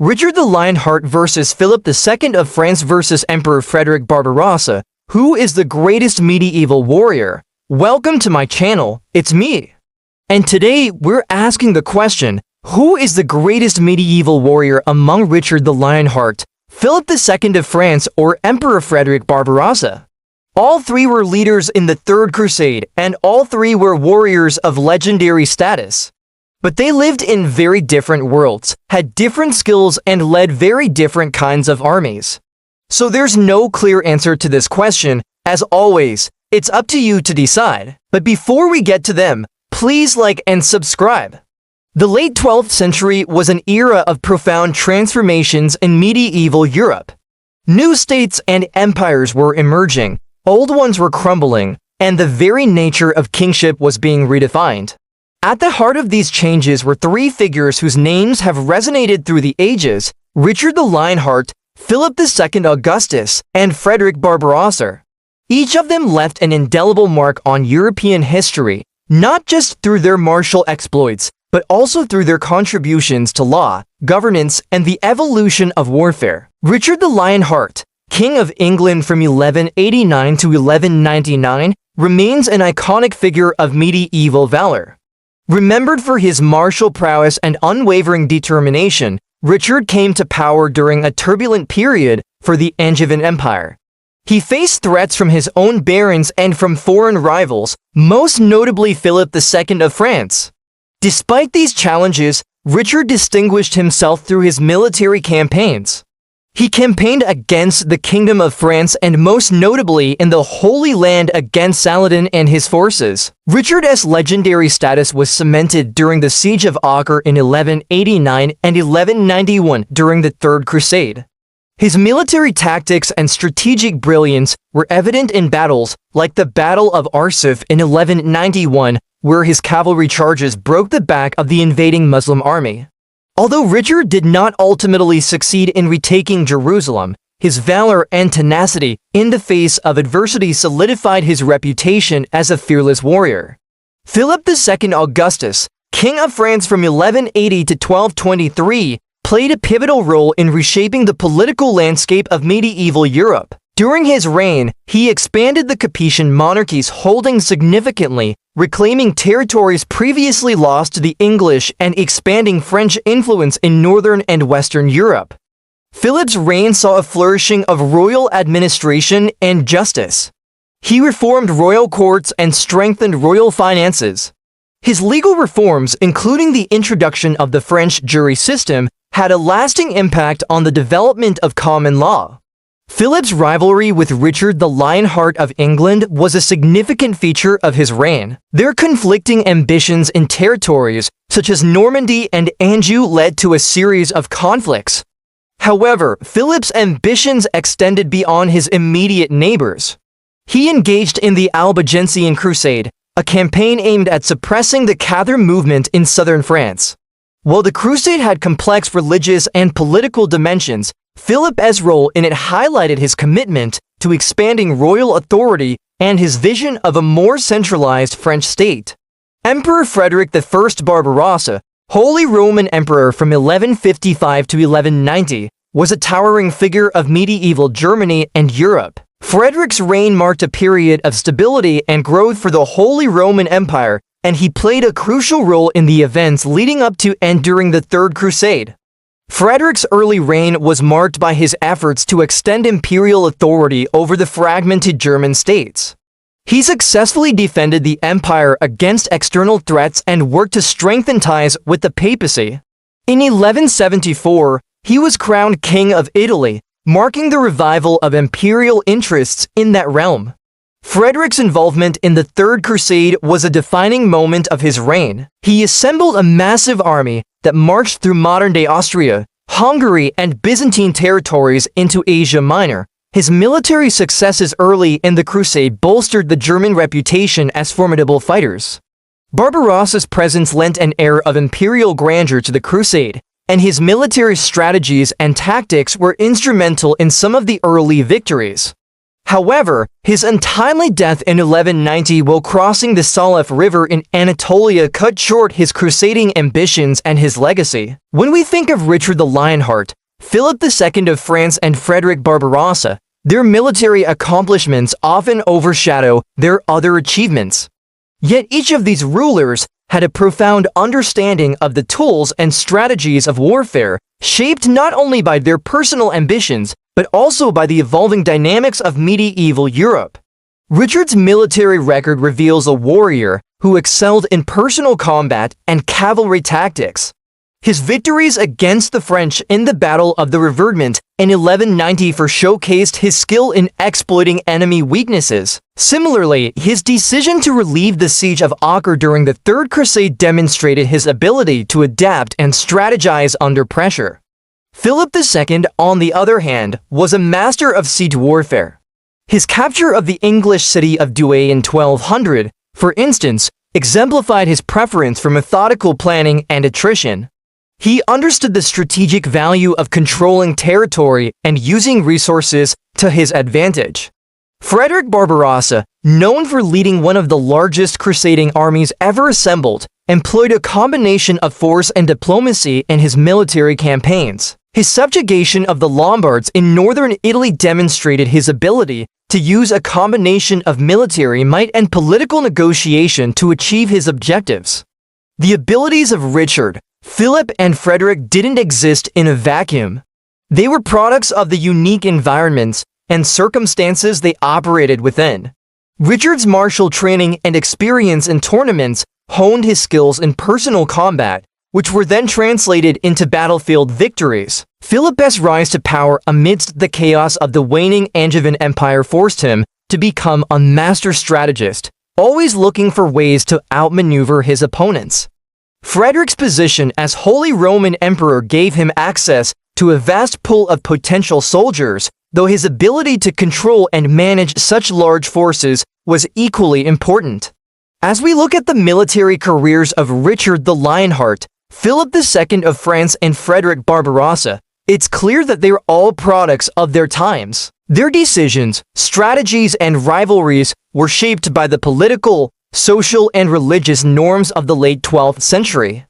Richard the Lionheart versus Philip II of France versus Emperor Frederick Barbarossa. Who is the greatest medieval warrior? Welcome to my channel, it's me. And today we're asking the question, who is the greatest medieval warrior among Richard the Lionheart, Philip II of France, or Emperor Frederick Barbarossa? All three were leaders in the Third Crusade, and all three were warriors of legendary status. But they lived in very different worlds, had different skills, and led very different kinds of armies. So there's no clear answer to this question. As always, it's up to you to decide. But before we get to them, please like and subscribe. The late 12th century was an era of profound transformations in medieval Europe. New states and empires were emerging, old ones were crumbling, and the very nature of kingship was being redefined. At the heart of these changes were three figures whose names have resonated through the ages: Richard the Lionheart, Philip II Augustus, and Frederick Barbarossa. Each of them left an indelible mark on European history, not just through their martial exploits, but also through their contributions to law, governance, and the evolution of warfare. Richard the Lionheart, King of England from 1189 to 1199, remains an iconic figure of medieval valor. Remembered for his martial prowess and unwavering determination, Richard came to power during a turbulent period for the Angevin Empire. He faced threats from his own barons and from foreign rivals, most notably Philip II of France. Despite these challenges, Richard distinguished himself through his military campaigns. He campaigned against the Kingdom of France and most notably in the Holy Land against Saladin and his forces. Richard's legendary status was cemented during the Siege of Acre in 1189 and 1191 during the Third Crusade. His military tactics and strategic brilliance were evident in battles like the Battle of Arsuf in 1191, where his cavalry charges broke the back of the invading Muslim army. Although Richard did not ultimately succeed in retaking Jerusalem, his valor and tenacity in the face of adversity solidified his reputation as a fearless warrior. Philip II Augustus, King of France from 1180 to 1223, played a pivotal role in reshaping the political landscape of medieval Europe. During his reign, he expanded the Capetian monarchy's holdings significantly, reclaiming territories previously lost to the English and expanding French influence in northern and western Europe. Philip's reign saw a flourishing of royal administration and justice. He reformed royal courts and strengthened royal finances. His legal reforms, including the introduction of the French jury system, had a lasting impact on the development of common law. Philip's rivalry with Richard the Lionheart of England was a significant feature of his reign. Their conflicting ambitions in territories such as Normandy and Anjou led to a series of conflicts. However, Philip's ambitions extended beyond his immediate neighbors. He engaged in the Albigensian Crusade, a campaign aimed at suppressing the Cathar movement in southern France. While the crusade had complex religious and political dimensions, Philip's role in it highlighted his commitment to expanding royal authority and his vision of a more centralized French state. Emperor Frederick I Barbarossa, Holy Roman Emperor from 1155 to 1190, was a towering figure of medieval Germany and Europe. Frederick's reign marked a period of stability and growth for the Holy Roman Empire, and he played a crucial role in the events leading up to and during the Third Crusade. Frederick's early reign was marked by his efforts to extend imperial authority over the fragmented German states. He successfully defended the empire against external threats and worked to strengthen ties with the papacy. In 1174, he was crowned King of Italy, marking the revival of imperial interests in that realm. Frederick's involvement in the Third Crusade was a defining moment of his reign. He assembled a massive army that marched through modern-day Austria, Hungary, and Byzantine territories into Asia Minor. His military successes early in the crusade bolstered the German reputation as formidable fighters. Barbarossa's presence lent an air of imperial grandeur to the crusade, and his military strategies and tactics were instrumental in some of the early victories. However, his untimely death in 1190 while crossing the Salaf River in Anatolia cut short his crusading ambitions and his legacy. When we think of Richard the Lionheart, Philip II of France and Frederick Barbarossa, their military accomplishments often overshadow their other achievements. Yet each of these rulers had a profound understanding of the tools and strategies of warfare, shaped not only by their personal ambitions, but also by the evolving dynamics of medieval Europe. Richard's military record reveals a warrior who excelled in personal combat and cavalry tactics. His victories against the French in the Battle of the Revertement in 1194 showcased his skill in exploiting enemy weaknesses. Similarly, his decision to relieve the siege of Acre during the Third Crusade demonstrated his ability to adapt and strategize under pressure. Philip II, on the other hand, was a master of siege warfare. His capture of the English city of Douai in 1200, for instance, exemplified his preference for methodical planning and attrition. He understood the strategic value of controlling territory and using resources to his advantage. Frederick Barbarossa, known for leading one of the largest crusading armies ever assembled, employed a combination of force and diplomacy in his military campaigns. His subjugation of the Lombards in northern Italy demonstrated his ability to use a combination of military might and political negotiation to achieve his objectives. The abilities of Richard, Philip, and Frederick didn't exist in a vacuum. They were products of the unique environments and circumstances they operated within. Richard's martial training and experience in tournaments honed his skills in personal combat, which were then translated into battlefield victories. Philip's rise to power amidst the chaos of the waning Angevin Empire forced him to become a master strategist, always looking for ways to outmaneuver his opponents. Frederick's position as Holy Roman Emperor gave him access to a vast pool of potential soldiers, though his ability to control and manage such large forces was equally important. As we look at the military careers of Richard the Lionheart, Philip II of France, and Frederick Barbarossa, it's clear that they're all products of their times. Their decisions, strategies, and rivalries were shaped by the political, social, and religious norms of the late 12th century.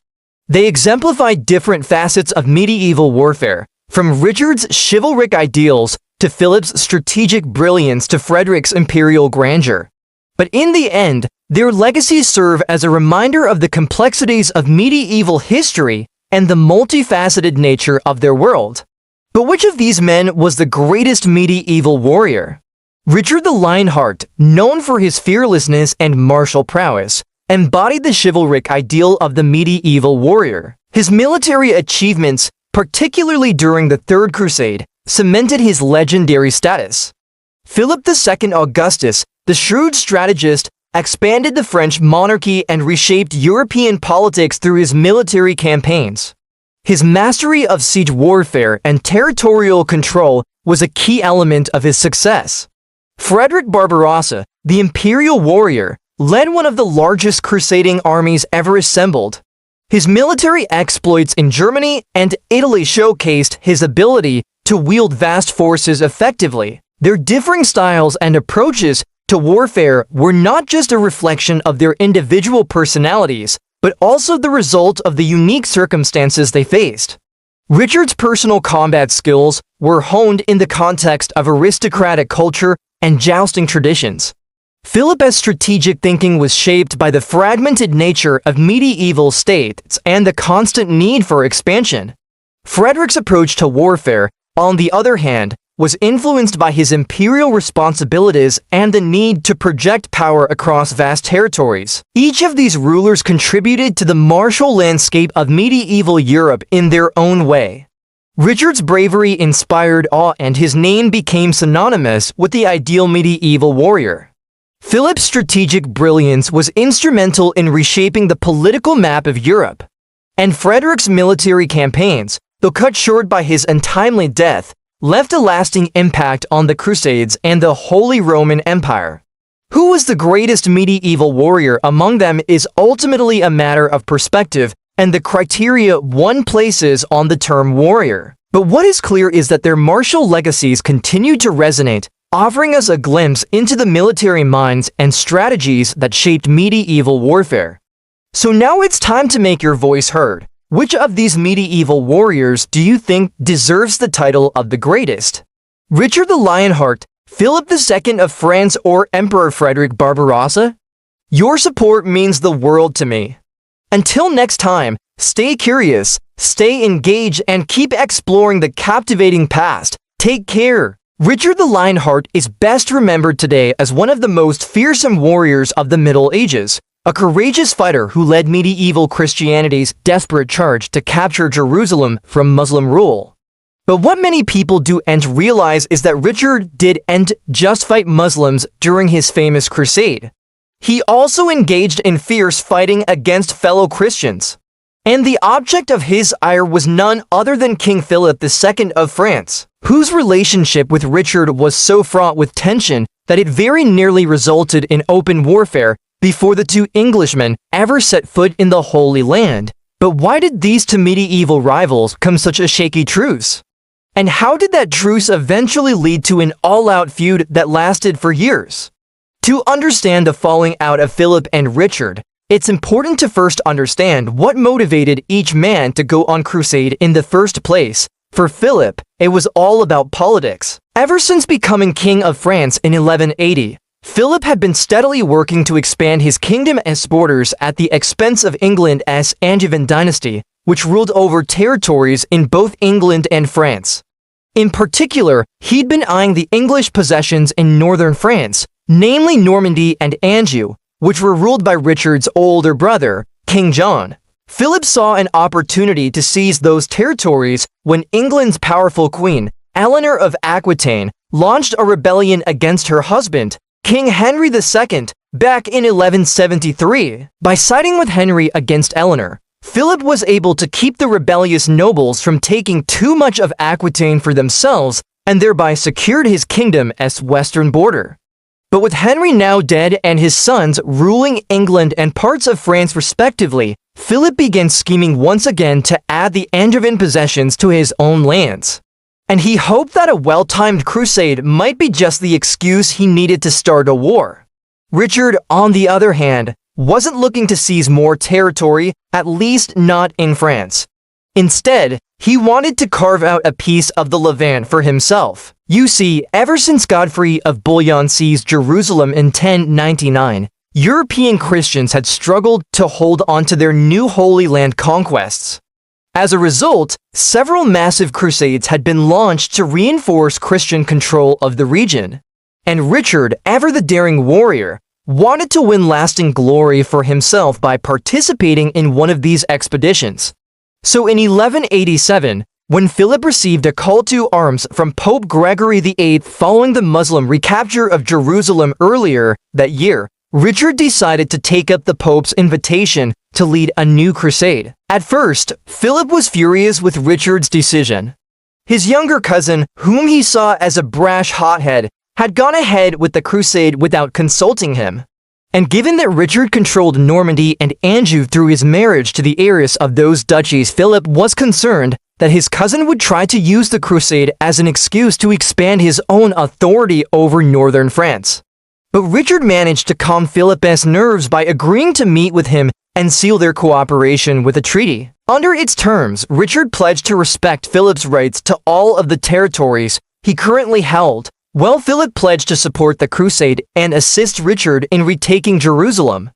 They exemplified different facets of medieval warfare, from Richard's chivalric ideals to Philip's strategic brilliance to Frederick's imperial grandeur. But in the end, their legacies serve as a reminder of the complexities of medieval history and the multifaceted nature of their world. But which of these men was the greatest medieval warrior? Richard the Lionheart, known for his fearlessness and martial prowess, embodied the chivalric ideal of the medieval warrior. His military achievements, particularly during the Third Crusade, cemented his legendary status. Philip II Augustus, the shrewd strategist, expanded the French monarchy and reshaped European politics through his military campaigns. His mastery of siege warfare and territorial control was a key element of his success. Frederick Barbarossa, the imperial warrior, led one of the largest crusading armies ever assembled. His military exploits in Germany and Italy showcased his ability to wield vast forces effectively. Their differing styles and approaches to warfare were not just a reflection of their individual personalities, but also the result of the unique circumstances they faced. Richard's personal combat skills were honed in the context of aristocratic culture and jousting traditions. Philip's strategic thinking was shaped by the fragmented nature of medieval states and the constant need for expansion. Frederick's approach to warfare, on the other hand, was influenced by his imperial responsibilities and the need to project power across vast territories. Each of these rulers contributed to the martial landscape of medieval Europe in their own way. Richard's bravery inspired awe and his name became synonymous with the ideal medieval warrior. Philip's strategic brilliance was instrumental in reshaping the political map of Europe. And Frederick's military campaigns, though cut short by his untimely death, left a lasting impact on the Crusades and the Holy Roman Empire. Who was the greatest medieval warrior among them is ultimately a matter of perspective and the criteria one places on the term warrior. But what is clear is that their martial legacies continue to resonate, offering us a glimpse into the military minds and strategies that shaped medieval warfare. So now it's time to make your voice heard. Which of these medieval warriors do you think deserves the title of the greatest? Richard the Lionheart, Philip II of France, or Emperor Frederick Barbarossa? Your support means the world to me. Until next time, stay curious, stay engaged, and keep exploring the captivating past. Take care. Richard the Lionheart is best remembered today as one of the most fearsome warriors of the Middle Ages, a courageous fighter who led medieval Christianity's desperate charge to capture Jerusalem from Muslim rule. But what many people don't realize is that Richard didn't just fight Muslims during his famous crusade. He also engaged in fierce fighting against fellow Christians. And the object of his ire was none other than King Philip II of France, whose relationship with Richard was so fraught with tension that it very nearly resulted in open warfare before the two Englishmen ever set foot in the Holy Land. But why did these two medieval rivals come such a shaky truce? And how did that truce eventually lead to an all-out feud that lasted for years? To understand the falling out of Philip and Richard, it's important to first understand what motivated each man to go on crusade in the first place. For Philip, it was all about politics. Ever since becoming king of France in 1180, Philip had been steadily working to expand his kingdom's borders at the expense of England's Angevin dynasty, which ruled over territories in both England and France. In particular, he'd been eyeing the English possessions in northern France, namely Normandy and Anjou, which were ruled by Richard's older brother, King John. Philip saw an opportunity to seize those territories when England's powerful queen, Eleanor of Aquitaine, launched a rebellion against her husband, King Henry II, back in 1173. By siding with Henry against Eleanor, Philip was able to keep the rebellious nobles from taking too much of Aquitaine for themselves and thereby secured his kingdom's western border. But with Henry now dead and his sons ruling England and parts of France respectively, Philip began scheming once again to add the Angevin possessions to his own lands. And he hoped that a well-timed crusade might be just the excuse he needed to start a war. Richard, on the other hand, wasn't looking to seize more territory, at least not in France. Instead, he wanted to carve out a piece of the Levant for himself. You see, ever since Godfrey of Bouillon seized Jerusalem in 1099, European Christians had struggled to hold on to their new Holy Land conquests. As a result, several massive crusades had been launched to reinforce Christian control of the region. And Richard, ever the daring warrior, wanted to win lasting glory for himself by participating in one of these expeditions. So in 1187, when Philip received a call to arms from Pope Gregory VIII following the Muslim recapture of Jerusalem earlier that year, Richard decided to take up the Pope's invitation to lead a new crusade. At first, Philip was furious with Richard's decision. His younger cousin, whom he saw as a brash hothead, had gone ahead with the crusade without consulting him. And given that Richard controlled Normandy and Anjou through his marriage to the heiress of those duchies, Philip was concerned that his cousin would try to use the crusade as an excuse to expand his own authority over northern France. But Richard managed to calm Philip's nerves by agreeing to meet with him and seal their cooperation with a treaty. Under its terms, Richard pledged to respect Philip's rights to all of the territories he currently held, while Philip pledged to support the crusade and assist Richard in retaking Jerusalem.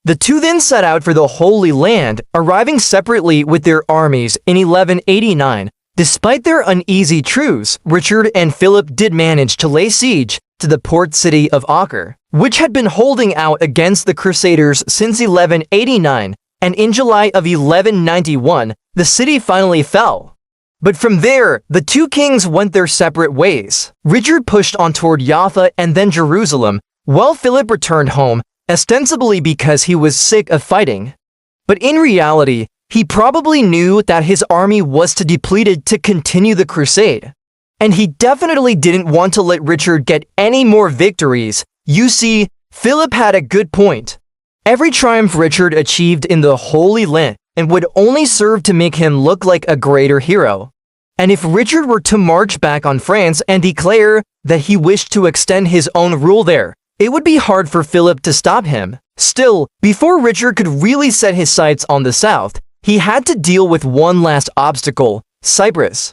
The two then set out for the Holy Land, arriving separately with their armies in 1189. Despite their uneasy truce, Richard and Philip did manage to lay siege to the port city of Acre, which had been holding out against the Crusaders since 1189, and in July of 1191, the city finally fell. But from there, the two kings went their separate ways. Richard pushed on toward Jaffa and then Jerusalem, while Philip returned home, ostensibly because he was sick of fighting. But in reality, he probably knew that his army was too depleted to continue the crusade. And he definitely didn't want to let Richard get any more victories. You see, Philip had a good point. Every triumph Richard achieved in the Holy Land and would only serve to make him look like a greater hero. and if Richard were to march back on France and declare that he wished to extend his own rule there, it would be hard for Philip to stop him. Still, before Richard could really set his sights on the south, he had to deal with one last obstacle: Cyprus.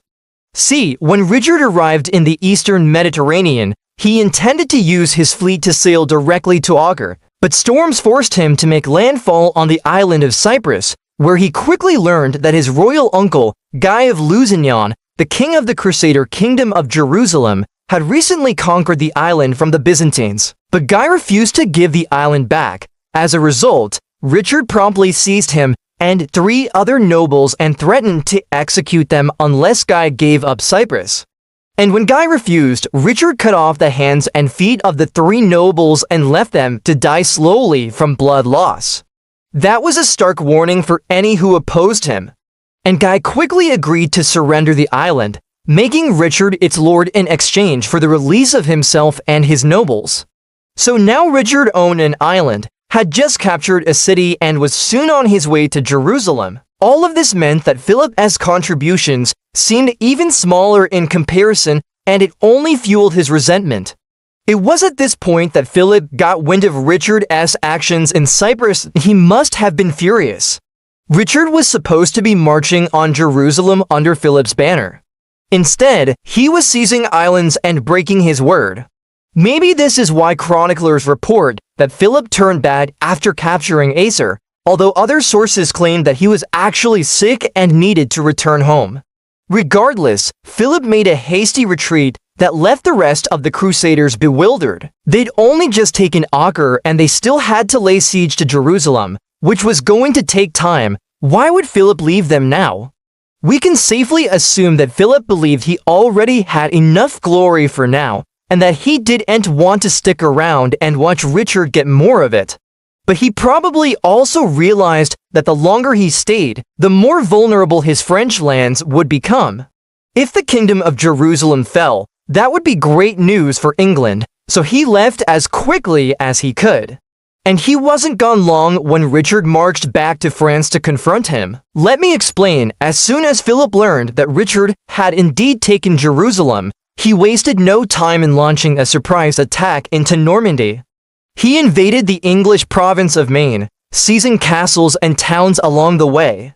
See, when Richard arrived in the eastern Mediterranean, he intended to use his fleet to sail directly to Acre, but storms forced him to make landfall on the island of Cyprus, where he quickly learned that his royal uncle, Guy of Lusignan, the king of the Crusader Kingdom of Jerusalem, had recently conquered the island from the Byzantines. But Guy refused to give the island back. As a result, Richard promptly seized him and 3 other nobles and threatened to execute them unless Guy gave up Cyprus. And when Guy refused, Richard cut off the hands and feet of the 3 nobles and left them to die slowly from blood loss. That was a stark warning for any who opposed him. And Guy quickly agreed to surrender the island, making Richard its lord in exchange for the release of himself and his nobles. So now Richard owned an island, had just captured a city, and was soon on his way to Jerusalem. All of this meant that Philip's contributions seemed even smaller in comparison, and it only fueled his resentment. It was at this point that Philip got wind of Richard's actions in Cyprus. He must have been furious. Richard was supposed to be marching on Jerusalem under Philip's banner. Instead, he was seizing islands and breaking his word. Maybe this is why chroniclers report that Philip turned bad after capturing Acre, although other sources claim that he was actually sick and needed to return home. Regardless, Philip made a hasty retreat that left the rest of the Crusaders bewildered. They'd only just taken Acre and they still had to lay siege to Jerusalem, which was going to take time. Why would Philip leave them now? We can safely assume that Philip believed he already had enough glory for now, and that he didn't want to stick around and watch Richard get more of it. But he probably also realized that the longer he stayed, the more vulnerable his French lands would become. If the Kingdom of Jerusalem fell, that would be great news for England, so he left as quickly as he could. And he wasn't gone long when Richard marched back to France to confront him. Let me explain. As soon as Philip learned that Richard had indeed taken Jerusalem, he wasted no time in launching a surprise attack into Normandy. He invaded the English province of Maine, seizing castles and towns along the way.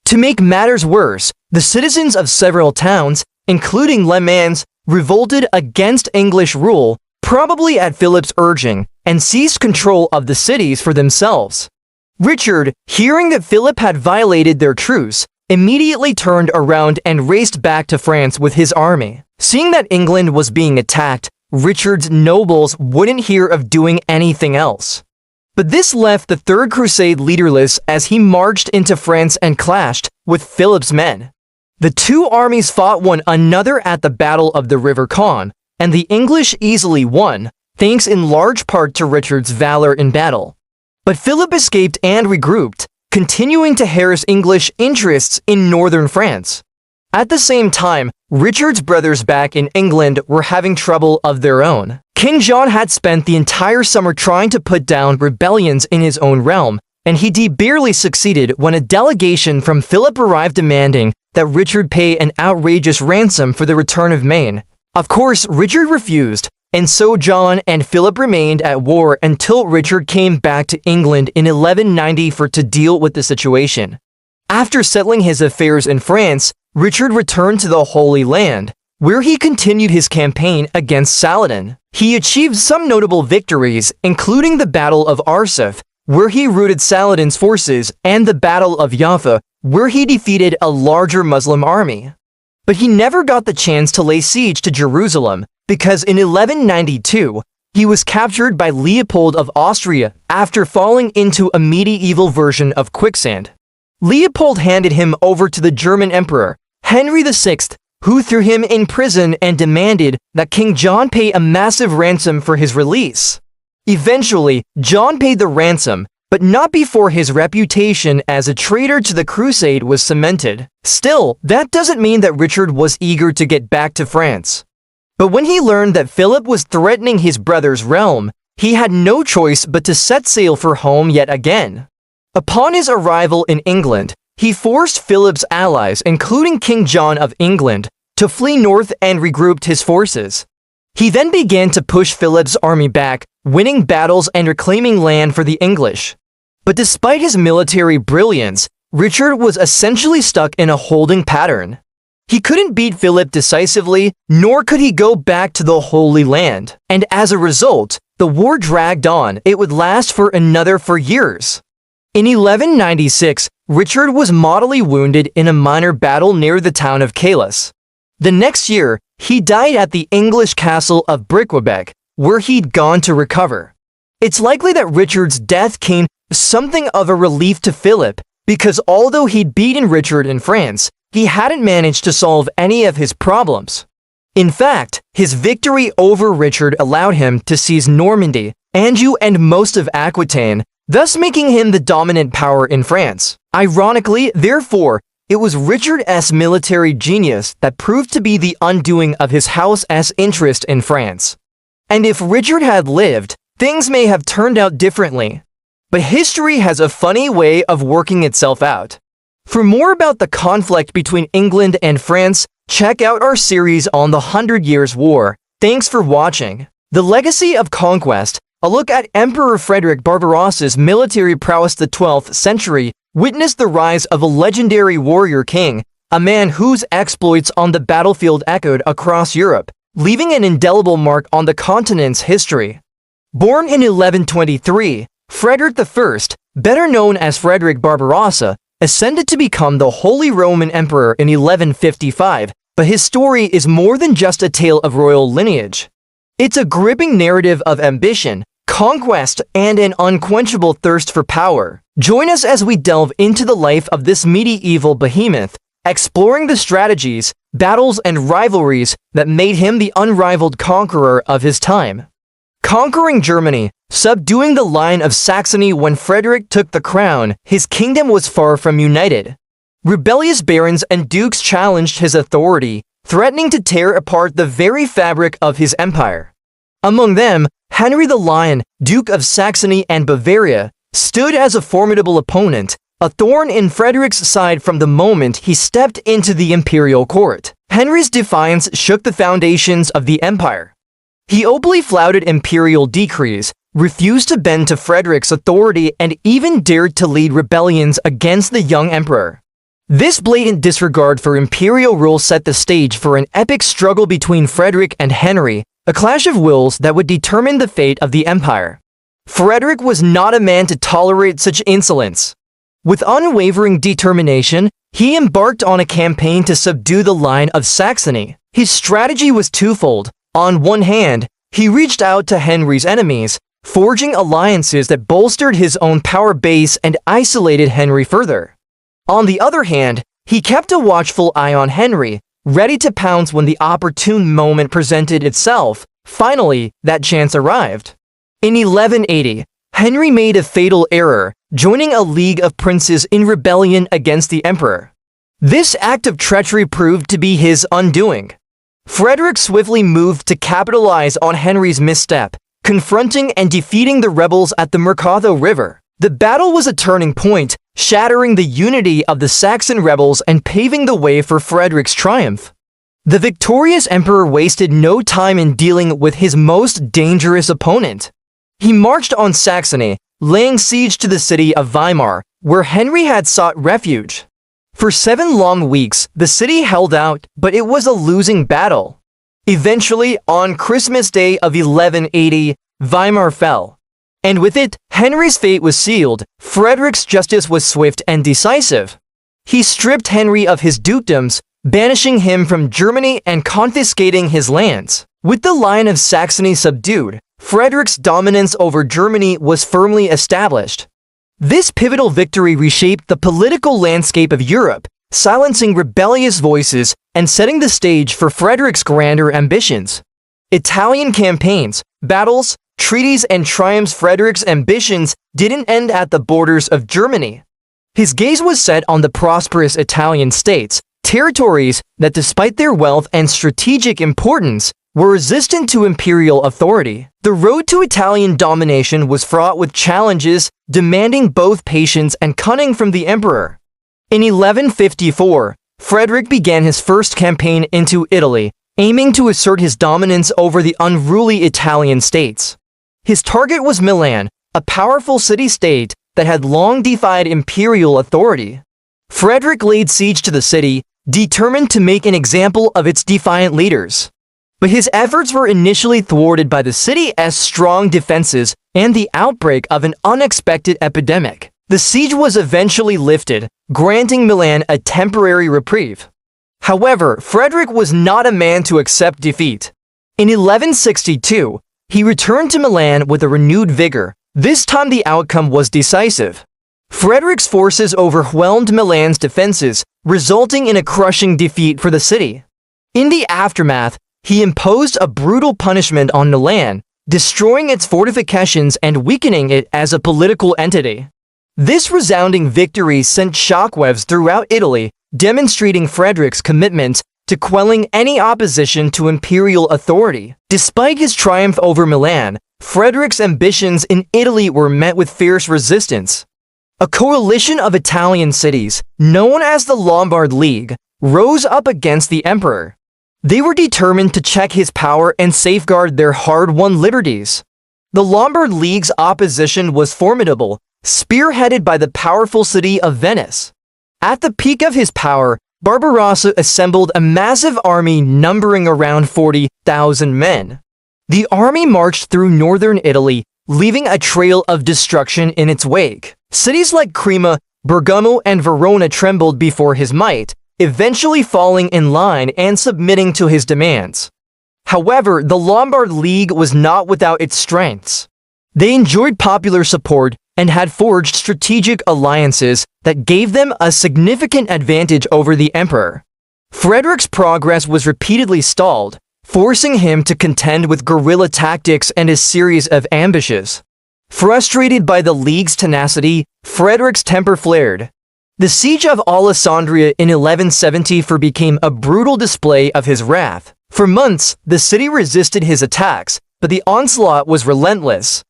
To make matters worse, the citizens of several towns, including Le Mans, revolted against English rule, probably at Philip's urging, and seized control of the cities for themselves. Richard, hearing that Philip had violated their truce, immediately turned around and raced back to France with his army. Seeing that England was being attacked, Richard's nobles wouldn't hear of doing anything else. But this left the Third Crusade leaderless as he marched into France and clashed with Philip's men. The 2 armies fought one another at the Battle of the River Con, and the English easily won, thanks in large part to Richard's valor in battle. But Philip escaped and regrouped, continuing to harass English interests in northern France. At the same time, Richard's brothers back in England were having trouble of their own. King John had spent the entire summer trying to put down rebellions in his own realm, and he barely succeeded when a delegation from Philip arrived demanding that Richard pay an outrageous ransom for the return of Maine. Of course, Richard refused, and so John and Philip remained at war until Richard came back to England in 1190 to deal with the situation. After settling his affairs in France, Richard returned to the Holy Land, where he continued his campaign against Saladin. He achieved some notable victories, including the Battle of Arsuf, where he routed Saladin's forces, and the Battle of Jaffa, where he defeated a larger Muslim army. But he never got the chance to lay siege to Jerusalem, because in 1192, he was captured by Leopold of Austria after falling into a medieval version of quicksand. Leopold handed him over to the German Emperor, Henry VI, who threw him in prison and demanded that King John pay a massive ransom for his release. Eventually, John paid the ransom, but not before his reputation as a traitor to the Crusade was cemented. Still, that doesn't mean that Richard was eager to get back to France. But when he learned that Philip was threatening his brother's realm, he had no choice but to set sail for home yet again. Upon his arrival in England, he forced Philip's allies, including King John of England, to flee north and regrouped his forces. He then began to push Philip's army back, winning battles and reclaiming land for the English. But despite his military brilliance, Richard was essentially stuck in a holding pattern. He couldn't beat Philip decisively, nor could he go back to the Holy Land. And as a result, the war dragged on. It would last for another 4 years. In 1196, Richard was mortally wounded in a minor battle near the town of Calais. The next year, he died at the English castle of Briquebec, where he'd gone to recover. It's likely that Richard's death came something of a relief to Philip, because although he'd beaten Richard in France, he hadn't managed to solve any of his problems. In fact, his victory over Richard allowed him to seize Normandy, Anjou, and most of Aquitaine, thus making him the dominant power in France. Ironically, therefore, it was Richard's military genius that proved to be the undoing of his house's interest in France. And if Richard had lived, things may have turned out differently. But history has a funny way of working itself out. For more about the conflict between England and France, check out our series on the 100 Years' War. Thanks for watching. The Legacy of Conquest, a look at Emperor Frederick Barbarossa's military prowess. The 12th century witnessed the rise of a legendary warrior king, a man whose exploits on the battlefield echoed across Europe, leaving an indelible mark on the continent's history. Born in 1123, Frederick I, better known as Frederick Barbarossa, ascended to become the Holy Roman Emperor in 1155, but his story is more than just a tale of royal lineage. It's a gripping narrative of ambition, conquest, and an unquenchable thirst for power. Join us as we delve into the life of this medieval behemoth, exploring the strategies, battles, and rivalries that made him the unrivaled conqueror of his time. Conquering Germany, subduing the line of Saxony. When Frederick took the crown, his kingdom was far from united. Rebellious barons and dukes challenged his authority, threatening to tear apart the very fabric of his empire. Among them, Henry the Lion, Duke of Saxony and Bavaria, stood as a formidable opponent, a thorn in Frederick's side from the moment he stepped into the imperial court. Henry's defiance shook the foundations of the empire. He openly flouted imperial decrees, refused to bend to Frederick's authority, and even dared to lead rebellions against the young emperor. This blatant disregard for imperial rule set the stage for an epic struggle between Frederick and Henry, a clash of wills that would determine the fate of the empire. Frederick was not a man to tolerate such insolence. With unwavering determination, he embarked on a campaign to subdue the line of Saxony. His strategy was twofold. On one hand, he reached out to Henry's enemies, forging alliances that bolstered his own power base and isolated Henry further. On the other hand, he kept a watchful eye on Henry, ready to pounce when the opportune moment presented itself. Finally, that chance arrived. In 1180, Henry made a fatal error, joining a league of princes in rebellion against the emperor. This act of treachery proved to be his undoing. Frederick swiftly moved to capitalize on Henry's misstep, confronting and defeating the rebels at the Mercato River. The battle was a turning point, shattering the unity of the Saxon rebels and paving the way for Frederick's triumph. The victorious emperor wasted no time in dealing with his most dangerous opponent. He marched on Saxony, laying siege to the city of Weimar, where Henry had sought refuge. For 7 long weeks, the city held out, but it was a losing battle. Eventually, on Christmas Day of 1180, Weimar fell. And with it, Henry's fate was sealed. Frederick's justice was swift and decisive. He stripped Henry of his dukedoms, banishing him from Germany and confiscating his lands. With the line of Saxony subdued, Frederick's dominance over Germany was firmly established. This pivotal victory reshaped the political landscape of Europe, silencing rebellious voices and setting the stage for Frederick's grander ambitions. Italian campaigns, battles, treaties, and triumphs. Frederick's ambitions didn't end at the borders of Germany. His gaze was set on the prosperous Italian states, territories that, despite their wealth and strategic importance, were resistant to imperial authority. The road to Italian domination was fraught with challenges, demanding both patience and cunning from the emperor. In 1154, Frederick began his first campaign into Italy, aiming to assert his dominance over the unruly Italian states. His target was Milan, a powerful city-state that had long defied imperial authority. Frederick laid siege to the city, determined to make an example of its defiant leaders. But his efforts were initially thwarted by the city's strong defenses and the outbreak of an unexpected epidemic. The siege was eventually lifted, granting Milan a temporary reprieve. However, Frederick was not a man to accept defeat. In 1162, he returned to Milan with a renewed vigor. This time the outcome was decisive. Frederick's forces overwhelmed Milan's defenses, resulting in a crushing defeat for the city. In the aftermath, he imposed a brutal punishment on Milan, destroying its fortifications and weakening it as a political entity. This resounding victory sent shockwaves throughout Italy, demonstrating Frederick's commitment to quelling any opposition to imperial authority. Despite his triumph over Milan, Frederick's ambitions in Italy were met with fierce resistance. A coalition of Italian cities, known as the Lombard League, rose up against the emperor. They were determined to check his power and safeguard their hard-won liberties. The Lombard League's opposition was formidable, spearheaded by the powerful city of Venice. At the peak of his power, Barbarossa assembled a massive army numbering around 40,000 men. The army marched through northern Italy, leaving a trail of destruction in its wake. Cities like Crema, Bergamo, and Verona trembled before his might, eventually falling in line and submitting to his demands. However, the Lombard League was not without its strengths. They enjoyed popular support and had forged strategic alliances that gave them a significant advantage over the emperor. Frederick's progress was repeatedly stalled, forcing him to contend with guerrilla tactics and a series of ambushes. Frustrated by the League's tenacity, Frederick's temper flared. The siege of Alessandria in 1174 became a brutal display of his wrath. For months, the city resisted his attacks, but the onslaught was relentless.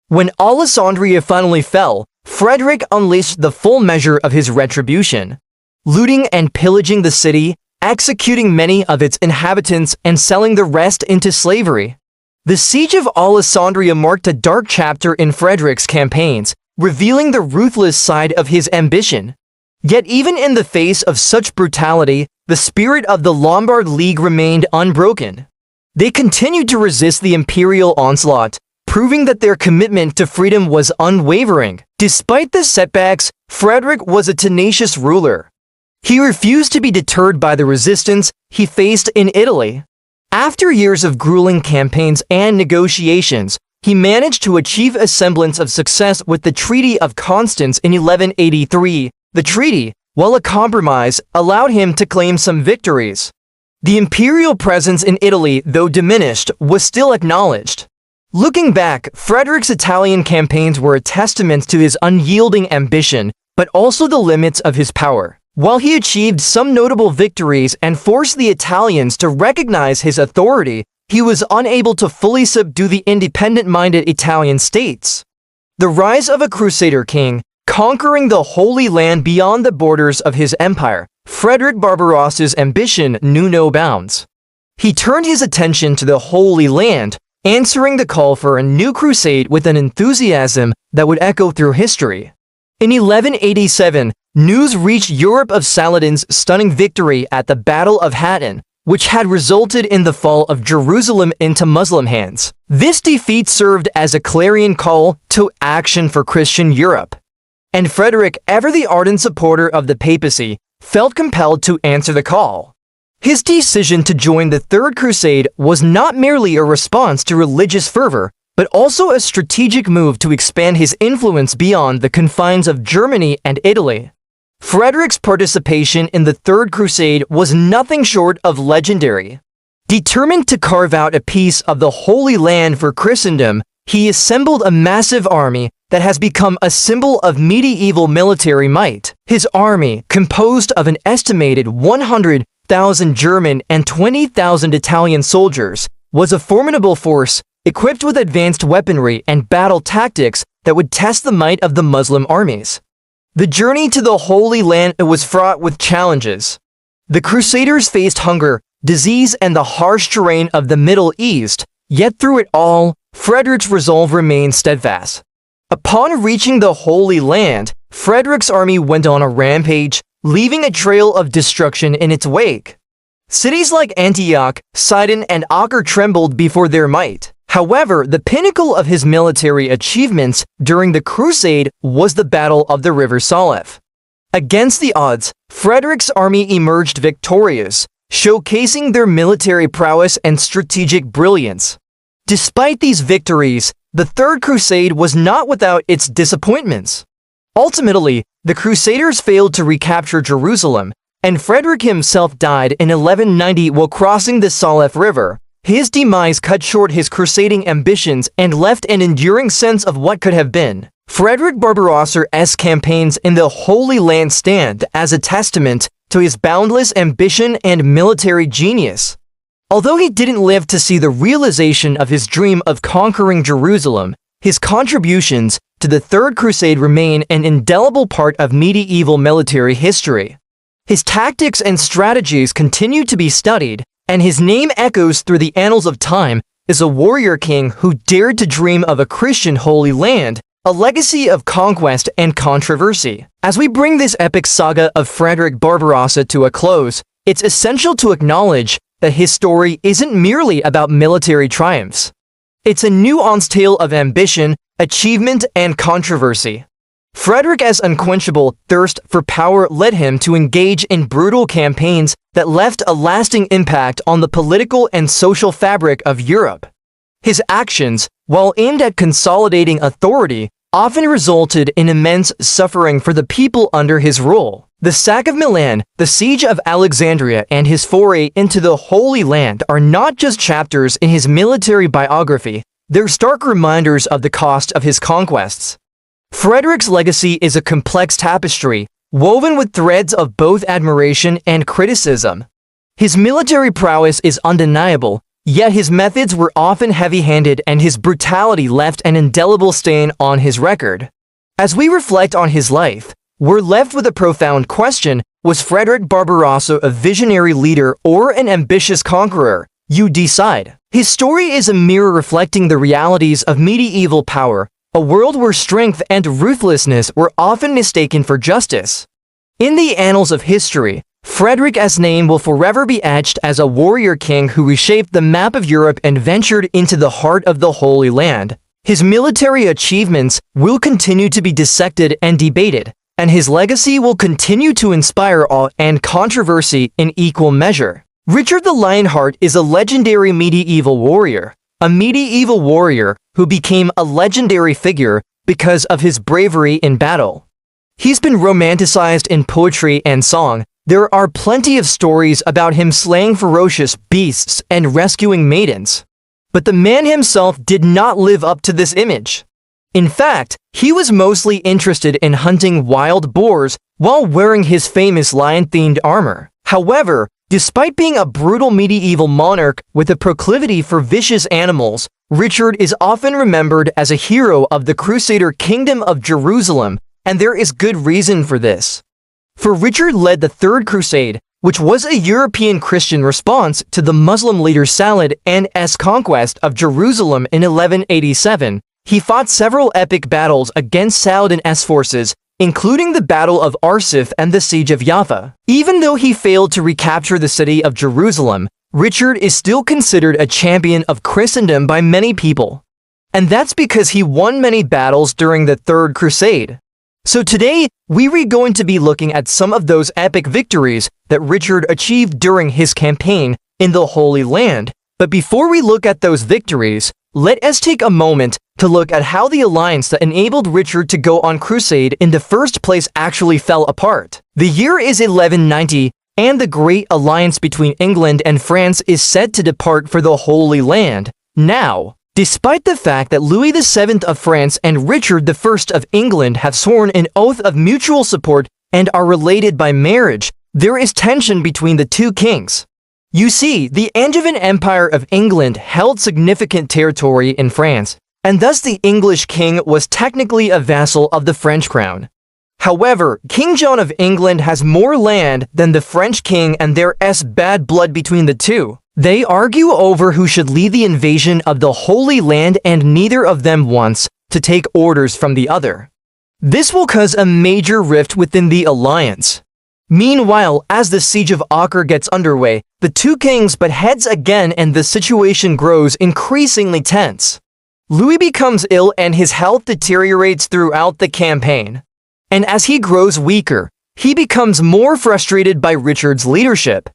When Alessandria finally fell, Frederick unleashed the full measure of his retribution, looting and pillaging the city, executing many of its inhabitants and selling the rest into slavery. The siege of Alessandria marked a dark chapter in Frederick's campaigns, revealing the ruthless side of his ambition. Yet even in the face of such brutality, the spirit of the Lombard League remained unbroken. They continued to resist the imperial onslaught, proving that their commitment to freedom was unwavering. Despite the setbacks, Frederick was a tenacious ruler. He refused to be deterred by the resistance he faced in Italy. After years of grueling campaigns and negotiations, he managed to achieve a semblance of success with the Treaty of Constance in 1183. The treaty, while a compromise, allowed him to claim some victories. The imperial presence in Italy, though diminished, was still acknowledged. Looking back, Frederick's Italian campaigns were a testament to his unyielding ambition, but also the limits of his power. While he achieved some notable victories and forced the Italians to recognize his authority, he was unable to fully subdue the independent-minded Italian states. The rise of a Crusader king, conquering the Holy Land beyond the borders of his empire, Frederick Barbarossa's ambition knew no bounds. He turned his attention to the Holy Land, answering the call for a new crusade with an enthusiasm that would echo through history. In 1187, news reached Europe of Saladin's stunning victory at the Battle of Hattin, which had resulted in the fall of Jerusalem into Muslim hands. This defeat served as a clarion call to action for Christian Europe. And Frederick, ever the ardent supporter of the papacy, felt compelled to answer the call. His decision to join the Third Crusade was not merely a response to religious fervor, but also a strategic move to expand his influence beyond the confines of Germany and Italy. Frederick's participation in the Third Crusade was nothing short of legendary. Determined to carve out a piece of the Holy Land for Christendom, he assembled a massive army that has become a symbol of medieval military might. His army, composed of an estimated 100,000 German and 20,000 Italian soldiers, was a formidable force, equipped with advanced weaponry and battle tactics that would test the might of the Muslim armies. The journey to the Holy Land was fraught with challenges. The Crusaders faced hunger, disease, and the harsh terrain of the Middle East, yet through it all, Frederick's resolve remained steadfast. Upon reaching the Holy Land, Frederick's army went on a rampage, leaving a trail of destruction in its wake. Cities like Antioch, Sidon, and Acre trembled before their might. However, the pinnacle of his military achievements during the Crusade was the Battle of the River Salif. Against the odds, Frederick's army emerged victorious, showcasing their military prowess and strategic brilliance. Despite these victories, the Third Crusade was not without its disappointments. Ultimately, the Crusaders failed to recapture Jerusalem, and Frederick himself died in 1190 while crossing the Salif River. His demise cut short his crusading ambitions and left an enduring sense of what could have been. Frederick Barbarossa's campaigns in the Holy Land stand as a testament to his boundless ambition and military genius. Although he didn't live to see the realization of his dream of conquering Jerusalem, his contributions to the Third Crusade remain an indelible part of medieval military history. His tactics and strategies continue to be studied, and his name echoes through the annals of time as a warrior king who dared to dream of a Christian Holy Land, a legacy of conquest and controversy. As we bring this epic saga of Frederick Barbarossa to a close, it's essential to acknowledge that his story isn't merely about military triumphs. It's a nuanced tale of ambition, achievement, and controversy. Frederick's unquenchable thirst for power led him to engage in brutal campaigns that left a lasting impact on the political and social fabric of Europe. His actions, while aimed at consolidating authority, often resulted in immense suffering for the people under his rule. The sack of Milan, the siege of Alexandria, and his foray into the Holy Land are not just chapters in his military biography, they're stark reminders of the cost of his conquests. Frederick's legacy is a complex tapestry, woven with threads of both admiration and criticism. His military prowess is undeniable, yet his methods were often heavy-handed and his brutality left an indelible stain on his record. As we reflect on his life, we're left with a profound question: was Frederick Barbarossa a visionary leader or an ambitious conqueror? You decide. His story is a mirror reflecting the realities of medieval power, a world where strength and ruthlessness were often mistaken for justice. In the annals of history, Frederick's name will forever be etched as a warrior king who reshaped the map of Europe and ventured into the heart of the Holy Land. His military achievements will continue to be dissected and debated, and his legacy will continue to inspire awe and controversy in equal measure. Richard the Lionheart is a legendary medieval warrior, who became a legendary figure because of his bravery in battle. He's been romanticized in poetry and song. There are plenty of stories about him slaying ferocious beasts and rescuing maidens. But the man himself did not live up to this image. In fact, he was mostly interested in hunting wild boars while wearing his famous lion-themed armor. However, despite being a brutal medieval monarch with a proclivity for vicious animals, Richard is often remembered as a hero of the Crusader Kingdom of Jerusalem, and there is good reason for this. For Richard led the Third Crusade, which was a European Christian response to the Muslim leader Saladin's conquest of Jerusalem in 1187. He fought several epic battles against Saladin's forces, including the Battle of Arsif and the Siege of Jaffa. Even though he failed to recapture the city of Jerusalem, Richard is still considered a champion of Christendom by many people. And that's because he won many battles during the Third Crusade. So today, we're going to be looking at some of those epic victories that Richard achieved during his campaign in the Holy Land. But before we look at those victories, let us take a moment to look at how the alliance that enabled Richard to go on crusade in the first place actually fell apart. The year is 1190, and the great alliance between England and France is set to depart for the Holy Land. Now, despite the fact that Louis VII of France and Richard I of England have sworn an oath of mutual support and are related by marriage, there is tension between the two kings. You see, the Angevin Empire of England held significant territory in France, and thus the English king was technically a vassal of the French crown. However, King John of England has more land than the French king and there's bad blood between the two. They argue over who should lead the invasion of the Holy Land and neither of them wants to take orders from the other. This will cause a major rift within the alliance. Meanwhile, as the siege of Acre gets underway, the two kings butt heads again and the situation grows increasingly tense. Louis becomes ill and his health deteriorates throughout the campaign. And as he grows weaker, he becomes more frustrated by Richard's leadership.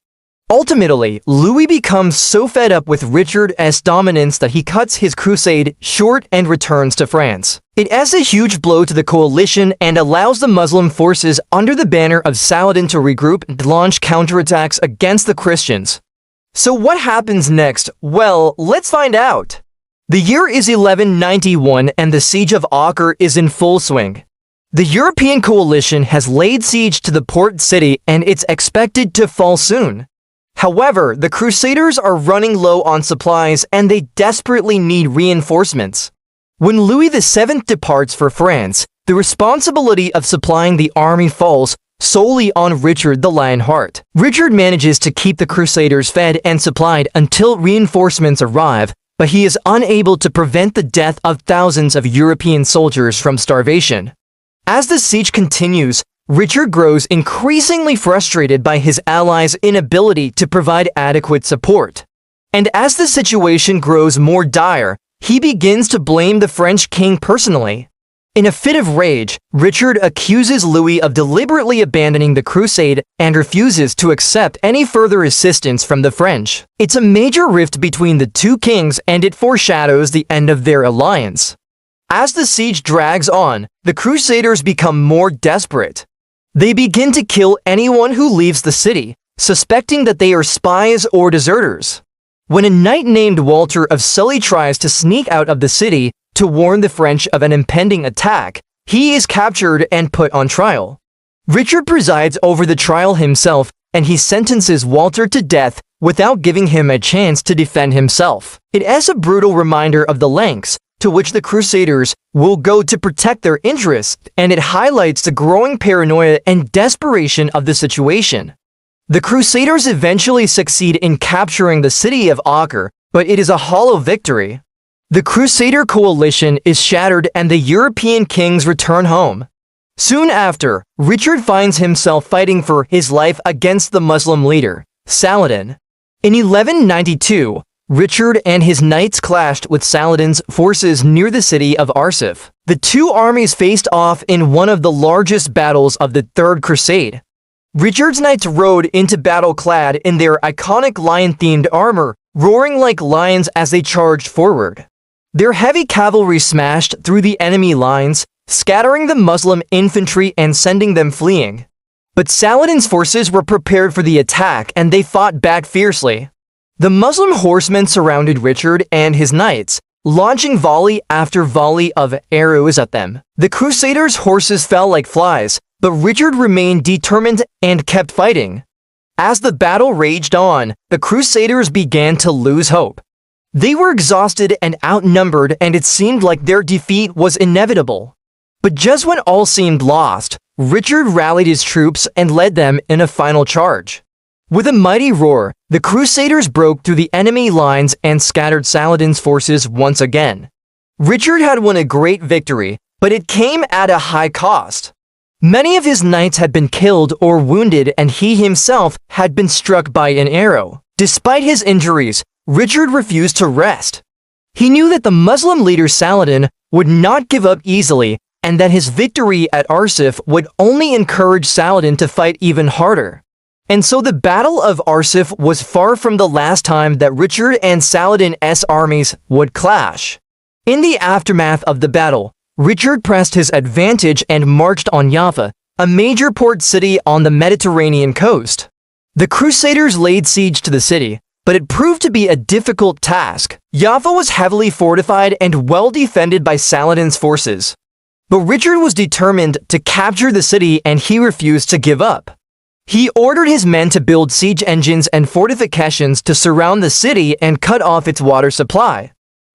Ultimately, Louis becomes so fed up with Richard's dominance that he cuts his crusade short and returns to France. It is a huge blow to the coalition and allows the Muslim forces under the banner of Saladin to regroup and launch counterattacks against the Christians. So what happens next? Well, let's find out. The year is 1191 and the siege of Acre is in full swing. The European coalition has laid siege to the port city and it's expected to fall soon. However, the Crusaders are running low on supplies and they desperately need reinforcements. When Louis VII departs for France, the responsibility of supplying the army falls solely on Richard the Lionheart. Richard manages to keep the Crusaders fed and supplied until reinforcements arrive, but he is unable to prevent the death of thousands of European soldiers from starvation. As the siege continues, Richard grows increasingly frustrated by his allies' inability to provide adequate support. And as the situation grows more dire, he begins to blame the French king personally. In a fit of rage, Richard accuses Louis of deliberately abandoning the crusade and refuses to accept any further assistance from the French. It's a major rift between the two kings and it foreshadows the end of their alliance. As the siege drags on, the Crusaders become more desperate. They begin to kill anyone who leaves the city, suspecting that they are spies or deserters. When a knight named Walter of Sully tries to sneak out of the city to warn the French of an impending attack, he is captured and put on trial. Richard presides over the trial himself, and he sentences Walter to death without giving him a chance to defend himself. It is a brutal reminder of the lengths to which the Crusaders will go to protect their interests, and it highlights the growing paranoia and desperation of the situation. The Crusaders eventually succeed in capturing the city of Acre, but it is a hollow victory. The Crusader coalition is shattered and the European kings return home. Soon after, Richard finds himself fighting for his life against the Muslim leader, Saladin. In 1192, Richard and his knights clashed with Saladin's forces near the city of Arsif. The two armies faced off in one of the largest battles of the Third Crusade. Richard's knights rode into battle clad in their iconic lion-themed armor, roaring like lions as they charged forward. Their heavy cavalry smashed through the enemy lines, scattering the Muslim infantry and sending them fleeing. But Saladin's forces were prepared for the attack and they fought back fiercely. The Muslim horsemen surrounded Richard and his knights, launching volley after volley of arrows at them. The Crusaders' horses fell like flies, but Richard remained determined and kept fighting. As the battle raged on, the Crusaders began to lose hope. They were exhausted and outnumbered, and it seemed like their defeat was inevitable. But just when all seemed lost, Richard rallied his troops and led them in a final charge. With a mighty roar, the Crusaders broke through the enemy lines and scattered Saladin's forces once again. Richard had won a great victory, but it came at a high cost. Many of his knights had been killed or wounded, and he himself had been struck by an arrow. Despite his injuries, Richard refused to rest. He knew that the Muslim leader Saladin would not give up easily, and that his victory at Arsif would only encourage Saladin to fight even harder. And so the Battle of Arsif was far from the last time that Richard and Saladin's armies would clash. In the aftermath of the battle, Richard pressed his advantage and marched on Jaffa, a major port city on the Mediterranean coast. The Crusaders laid siege to the city, but it proved to be a difficult task. Jaffa was heavily fortified and well defended by Saladin's forces. But Richard was determined to capture the city and he refused to give up. He ordered his men to build siege engines and fortifications to surround the city and cut off its water supply.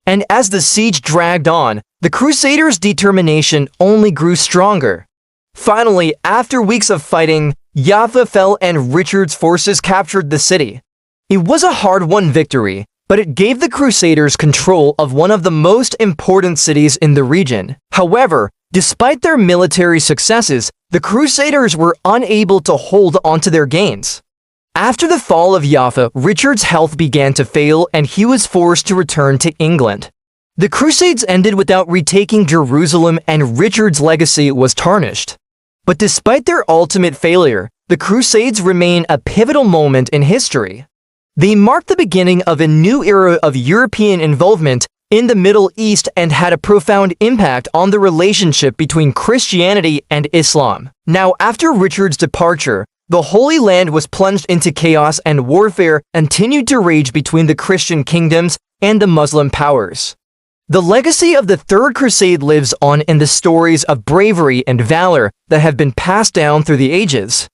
And as the siege dragged on, the Crusaders' determination only grew stronger. Finally, after weeks of fighting, Jaffa fell and Richard's forces captured the city. It was a hard-won victory, but it gave the Crusaders control of one of the most important cities in the region. However, despite their military successes, the Crusaders were unable to hold onto their gains. After the fall of Jaffa, Richard's health began to fail and he was forced to return to England. The Crusades ended without retaking Jerusalem and Richard's legacy was tarnished. But despite their ultimate failure, the Crusades remain a pivotal moment in history. They marked the beginning of a new era of European involvement in the Middle East and had a profound impact on the relationship between Christianity and Islam. Now, after Richard's departure, the Holy Land was plunged into chaos and warfare continued to rage between the Christian kingdoms and the Muslim powers. The legacy of the Third Crusade lives on in the stories of bravery and valor that have been passed down through the ages.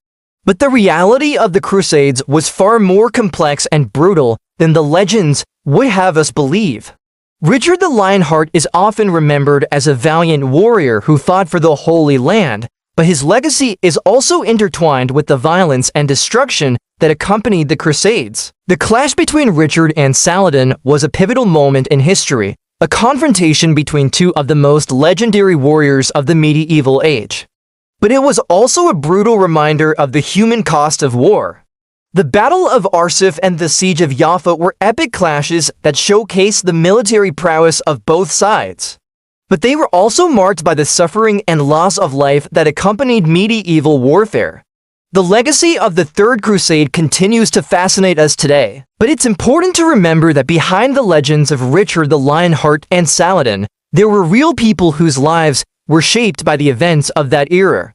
But the reality of the Crusades was far more complex and brutal than the legends would have us believe. Richard the Lionheart is often remembered as a valiant warrior who fought for the Holy Land, but his legacy is also intertwined with the violence and destruction that accompanied the Crusades. The clash between Richard and Saladin was a pivotal moment in history, a confrontation between two of the most legendary warriors of the medieval age. But it was also a brutal reminder of the human cost of war. The Battle of Arsuf and the Siege of Jaffa were epic clashes that showcased the military prowess of both sides. But they were also marked by the suffering and loss of life that accompanied medieval warfare. The legacy of the Third Crusade continues to fascinate us today, but it's important to remember that behind the legends of Richard the Lionheart and Saladin, there were real people whose lives were shaped by the events of that era.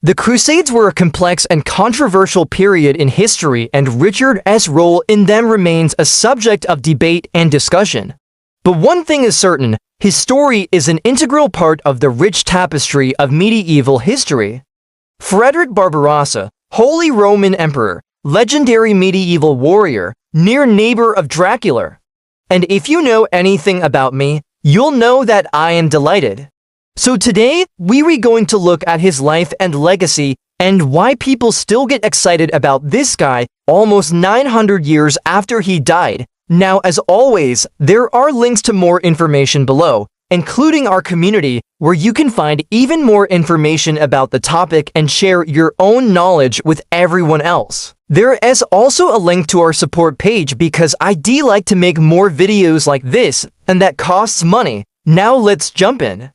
The Crusades were a complex and controversial period in history, and Richard's role in them remains a subject of debate and discussion. But one thing is certain, his story is an integral part of the rich tapestry of medieval history. Frederick Barbarossa, Holy Roman Emperor, legendary medieval warrior, near neighbor of Dracula. And if you know anything about me, you'll know that I am delighted. So today, we're going to look at his life and legacy and why people still get excited about this guy almost 900 years after he died. Now, as always, there are links to more information below, including our community, where you can find even more information about the topic and share your own knowledge with everyone else. There is also a link to our support page because I do like to make more videos like this, and that costs money. Now let's jump in.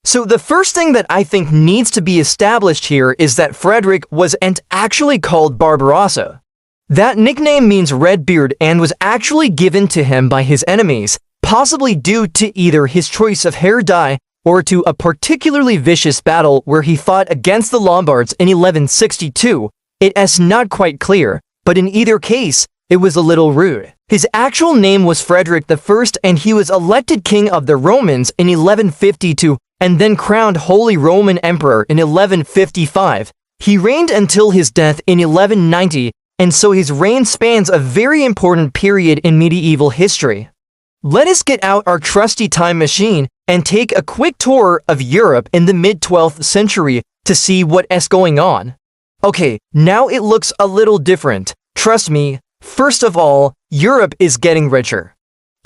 So the first thing that I think needs to be established here is that Frederick wasn't actually called Barbarossa. That nickname means Redbeard and was actually given to him by his enemies, possibly due to either his choice of hair dye or to a particularly vicious battle where he fought against the Lombards in 1162. It is not quite clear, but in either case, it was a little rude. His actual name was Frederick I, and he was elected king of the Romans in 1152 and then crowned Holy Roman Emperor in 1155. He reigned until his death in 1190, and so his reign spans a very important period in medieval history. Let us get out our trusty time machine and take a quick tour of Europe in the mid-12th century to see what is going on. Okay, now it looks a little different. Trust me, first of all, Europe is getting richer.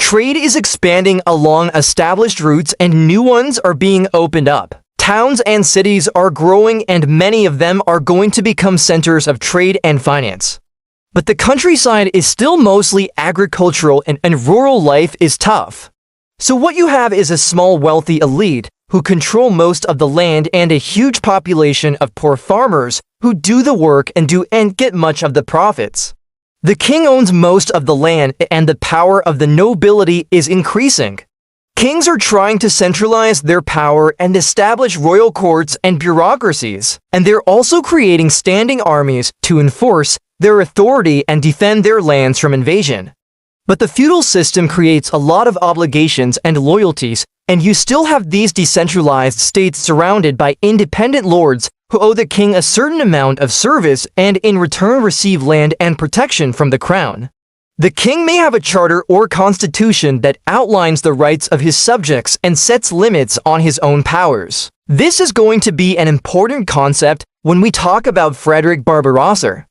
Trade is expanding along established routes and new ones are being opened up. Towns and cities are growing and many of them are going to become centers of trade and finance. But the countryside is still mostly agricultural and rural life is tough. So what you have is a small wealthy elite who control most of the land and a huge population of poor farmers who do the work and get much of the profits. The king owns most of the land and the power of the nobility is increasing. Kings are trying to centralize their power and establish royal courts and bureaucracies, and they're also creating standing armies to enforce their authority and defend their lands from invasion. But the feudal system creates a lot of obligations and loyalties, and you still have these decentralized states surrounded by independent lords who owe the king a certain amount of service and in return receive land and protection from the crown. The king may have a charter or constitution that outlines the rights of his subjects and sets limits on his own powers. This is going to be an important concept when we talk about Frederick Barbarossa.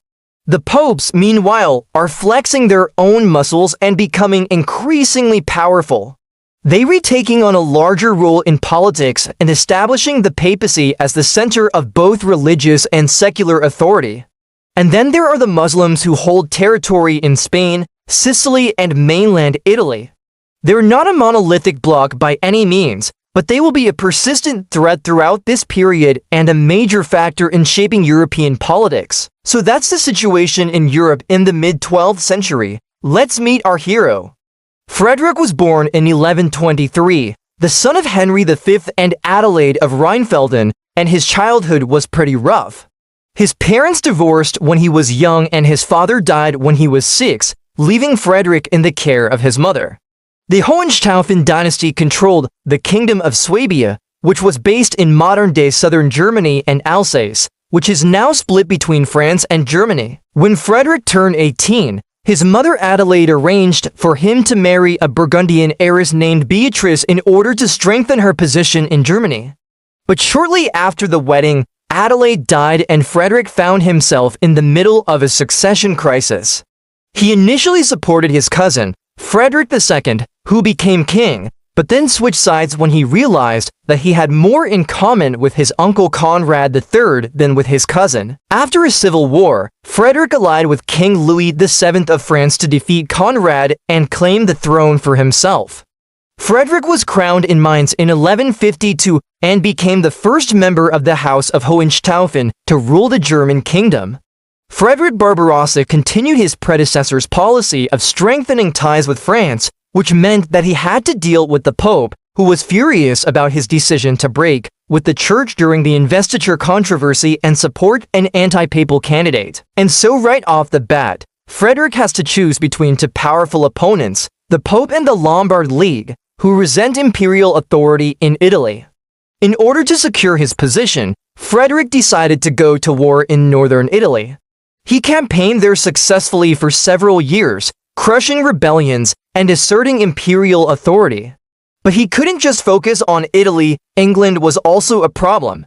The popes, meanwhile, are flexing their own muscles and becoming increasingly powerful. They were taking on a larger role in politics and establishing the papacy as the center of both religious and secular authority. And then there are the Muslims who hold territory in Spain, Sicily, and mainland Italy. They're not a monolithic bloc by any means, but they will be a persistent threat throughout this period and a major factor in shaping European politics. So that's the situation in Europe in the mid-12th century. Let's meet our hero. Frederick was born in 1123, the son of Henry V and Adelaide of Rheinfelden, and his childhood was pretty rough. His parents divorced when he was young and his father died when he was 6, leaving Frederick in the care of his mother. The Hohenstaufen dynasty controlled the Kingdom of Swabia, which was based in modern-day southern Germany, and Alsace, which is now split between France and Germany. When Frederick turned 18, his mother Adelaide arranged for him to marry a Burgundian heiress named Beatrice in order to strengthen her position in Germany. But shortly after the wedding, Adelaide died and Frederick found himself in the middle of a succession crisis. He initially supported his cousin, Frederick II, who became king, but then switched sides when he realized that he had more in common with his uncle Conrad III than with his cousin. After a civil war, Frederick allied with King Louis VII of France to defeat Conrad and claim the throne for himself. Frederick was crowned in Mainz in 1152 and became the first member of the House of Hohenstaufen to rule the German kingdom. Frederick Barbarossa continued his predecessor's policy of strengthening ties with France, which meant that he had to deal with the Pope, who was furious about his decision to break with the Church during the investiture controversy and support an anti-papal candidate. And so right off the bat, Frederick has to choose between two powerful opponents, the Pope and the Lombard League, who resent imperial authority in Italy. In order to secure his position, Frederick decided to go to war in northern Italy. He campaigned there successfully for several years, crushing rebellions and asserting imperial authority. But he couldn't just focus on Italy. England was also a problem.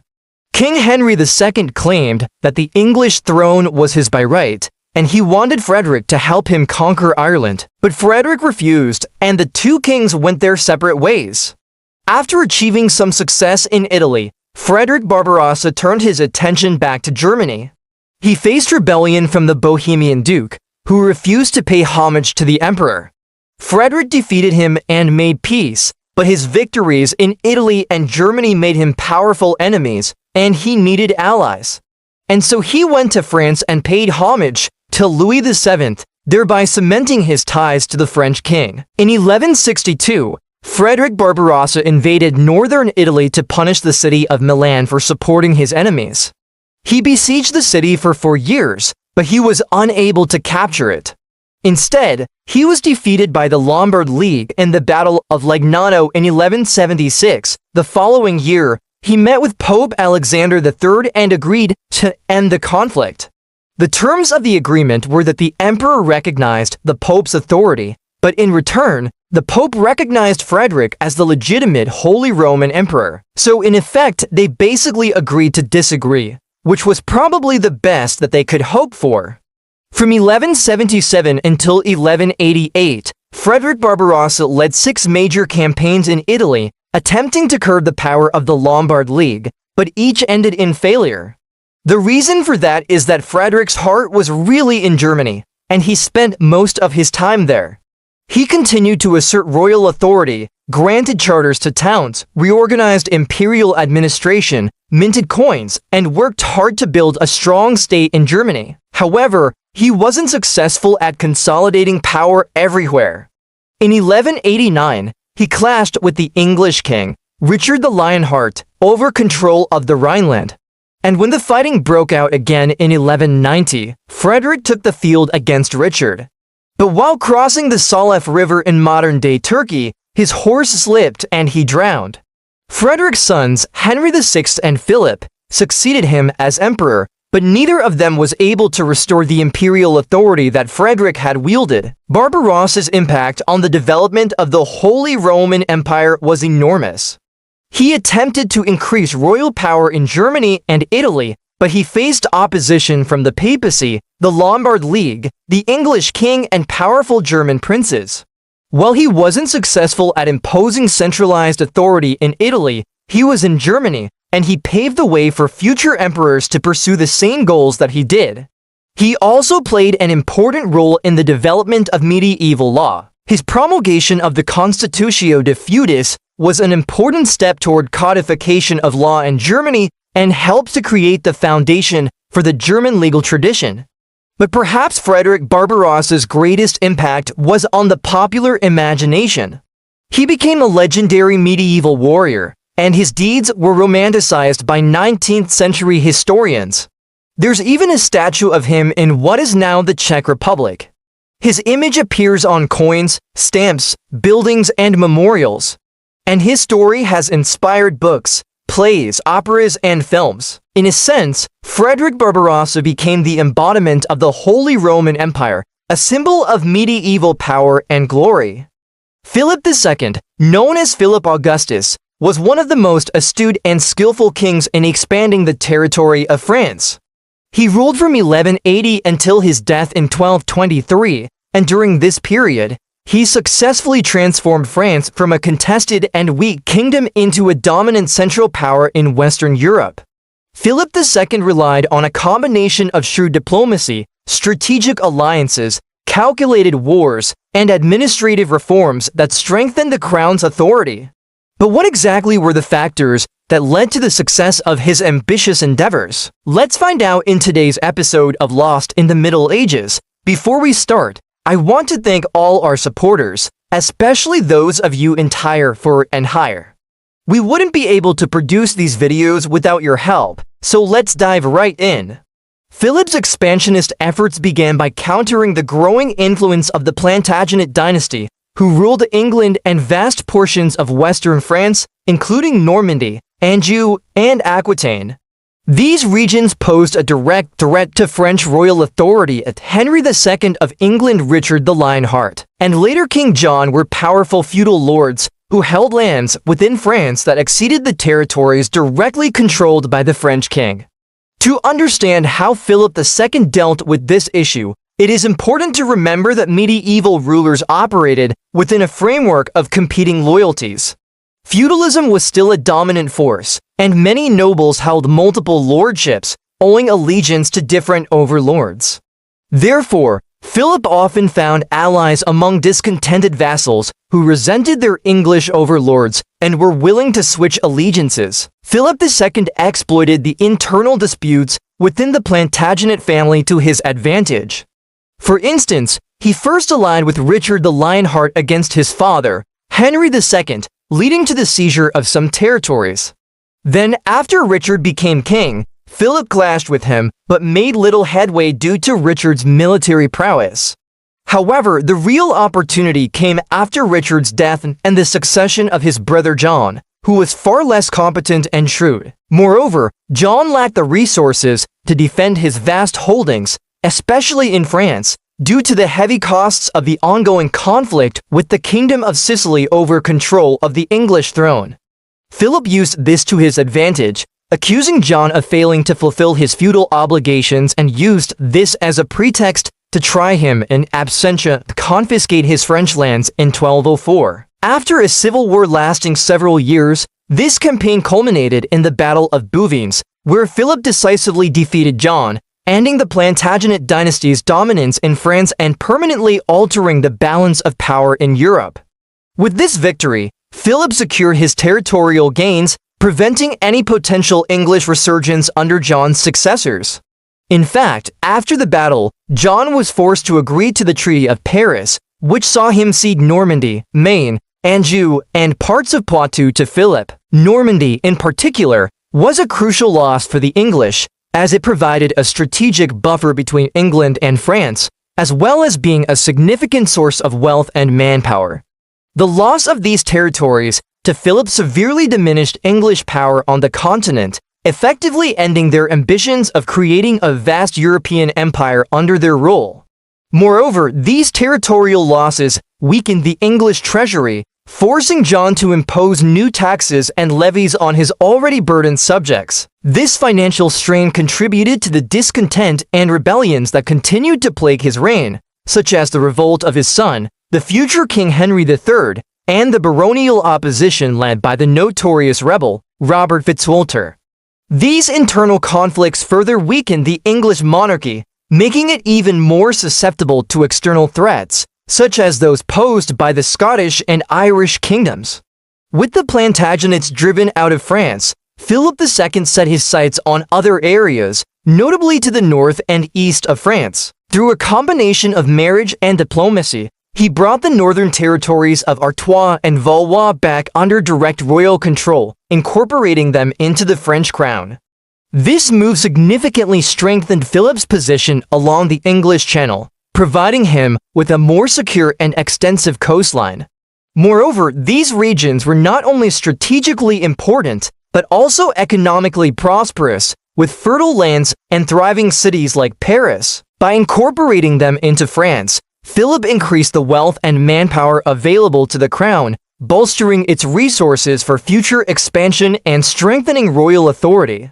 King Henry II claimed that the English throne was his by right, and he wanted Frederick to help him conquer Ireland. But Frederick refused, and the two kings went their separate ways. After achieving some success in Italy, Frederick Barbarossa turned his attention back to Germany. He faced rebellion from the Bohemian Duke, who refused to pay homage to the emperor. Frederick defeated him and made peace, but his victories in Italy and Germany made him powerful enemies, and he needed allies. And so he went to France and paid homage to Louis VII, thereby cementing his ties to the French king. In 1162, Frederick Barbarossa invaded northern Italy to punish the city of Milan for supporting his enemies. He besieged the city for 4 years, but he was unable to capture it. Instead, he was defeated by the Lombard League in the Battle of Legnano in 1176. The following year, he met with Pope Alexander III and agreed to end the conflict. The terms of the agreement were that the emperor recognized the Pope's authority, but in return, the Pope recognized Frederick as the legitimate Holy Roman Emperor. So in effect, they basically agreed to disagree, which was probably the best that they could hope for. From 1177 until 1188, Frederick Barbarossa led 6 major campaigns in Italy, attempting to curb the power of the Lombard League, but each ended in failure. The reason for that is that Frederick's heart was really in Germany, and he spent most of his time there. He continued to assert royal authority, granted charters to towns, reorganized imperial administration, minted coins, and worked hard to build a strong state in Germany. However, he wasn't successful at consolidating power everywhere. In 1189, he clashed with the English king, Richard the Lionheart, over control of the Rhineland. And when the fighting broke out again in 1190, Frederick took the field against Richard. But while crossing the Salef River in modern-day Turkey, his horse slipped and he drowned. Frederick's sons, Henry VI and Philip, succeeded him as emperor, but neither of them was able to restore the imperial authority that Frederick had wielded. Barbarossa's impact on the development of the Holy Roman Empire was enormous. He attempted to increase royal power in Germany and Italy, but he faced opposition from the papacy, the Lombard League, the English king, and powerful German princes. While he wasn't successful at imposing centralized authority in Italy, he was in Germany, and he paved the way for future emperors to pursue the same goals that he did. He also played an important role in the development of medieval law. His promulgation of the Constitutio de Feudis was an important step toward codification of law in Germany and helped to create the foundation for the German legal tradition. But perhaps Frederick Barbarossa's greatest impact was on the popular imagination. He became a legendary medieval warrior, and his deeds were romanticized by 19th century historians. There's even a statue of him in what is now the Czech Republic. His image appears on coins, stamps, buildings, and memorials. And his story has inspired books, plays, operas, and films. In a sense, Frederick Barbarossa became the embodiment of the Holy Roman Empire, a symbol of medieval power and glory. Philip II, known as Philip Augustus, was one of the most astute and skillful kings in expanding the territory of France. He ruled from 1180 until his death in 1223, and during this period, he successfully transformed France from a contested and weak kingdom into a dominant central power in Western Europe. Philip II relied on a combination of shrewd diplomacy, strategic alliances, calculated wars, and administrative reforms that strengthened the crown's authority. But what exactly were the factors that led to the success of his ambitious endeavors? Let's find out in today's episode of Lost in the Middle Ages. Before we start, I want to thank all our supporters, especially those of you in Tier 4 and higher. We wouldn't be able to produce these videos without your help, so let's dive right in. Philip's expansionist efforts began by countering the growing influence of the Plantagenet dynasty, who ruled England and vast portions of western France, including Normandy, Anjou, and Aquitaine. These regions posed a direct threat to French royal authority as Henry II of England, Richard the Lionheart, and later King John were powerful feudal lords who held lands within France that exceeded the territories directly controlled by the French king. To understand how Philip II dealt with this issue, it is important to remember that medieval rulers operated within a framework of competing loyalties. Feudalism was still a dominant force, and many nobles held multiple lordships, owing allegiance to different overlords. Therefore, Philip often found allies among discontented vassals who resented their English overlords and were willing to switch allegiances. Philip II exploited the internal disputes within the Plantagenet family to his advantage. For instance, he first allied with Richard the Lionheart against his father, Henry II, leading to the seizure of some territories. Then, after Richard became king, Philip clashed with him, but made little headway due to Richard's military prowess. However, the real opportunity came after Richard's death and the succession of his brother John, who was far less competent and shrewd. Moreover, John lacked the resources to defend his vast holdings, especially in France, due to the heavy costs of the ongoing conflict with the Kingdom of Sicily over control of the English throne. Philip used this to his advantage, accusing John of failing to fulfill his feudal obligations, and used this as a pretext to try him in absentia to confiscate his French lands in 1204. After a civil war lasting several years, this campaign culminated in the Battle of Bouvines, where Philip decisively defeated John, ending the Plantagenet dynasty's dominance in France and permanently altering the balance of power in Europe. With this victory, Philip secured his territorial gains, preventing any potential English resurgence under John's successors. In fact, after the battle, John was forced to agree to the Treaty of Paris, which saw him cede Normandy, Maine, Anjou, and parts of Poitou to Philip. Normandy, in particular, was a crucial loss for the English, as it provided a strategic buffer between England and France, as well as being a significant source of wealth and manpower. The loss of these territories to Philip severely diminished English power on the continent, effectively ending their ambitions of creating a vast European empire under their rule. Moreover, these territorial losses weakened the English treasury, forcing John to impose new taxes and levies on his already burdened subjects. This financial strain contributed to the discontent and rebellions that continued to plague his reign, such as the revolt of his son, the future King Henry III, and the baronial opposition led by the notorious rebel, Robert Fitzwalter. These internal conflicts further weakened the English monarchy, making it even more susceptible to external threats, such as those posed by the Scottish and Irish kingdoms. With the Plantagenets driven out of France, Philip II set his sights on other areas, notably to the north and east of France. Through a combination of marriage and diplomacy, he brought the northern territories of Artois and Valois back under direct royal control, incorporating them into the French crown. This move significantly strengthened Philip's position along the English Channel, providing him with a more secure and extensive coastline. Moreover, these regions were not only strategically important, but also economically prosperous, with fertile lands and thriving cities like Paris. By incorporating them into France, Philip increased the wealth and manpower available to the crown, bolstering its resources for future expansion and strengthening royal authority.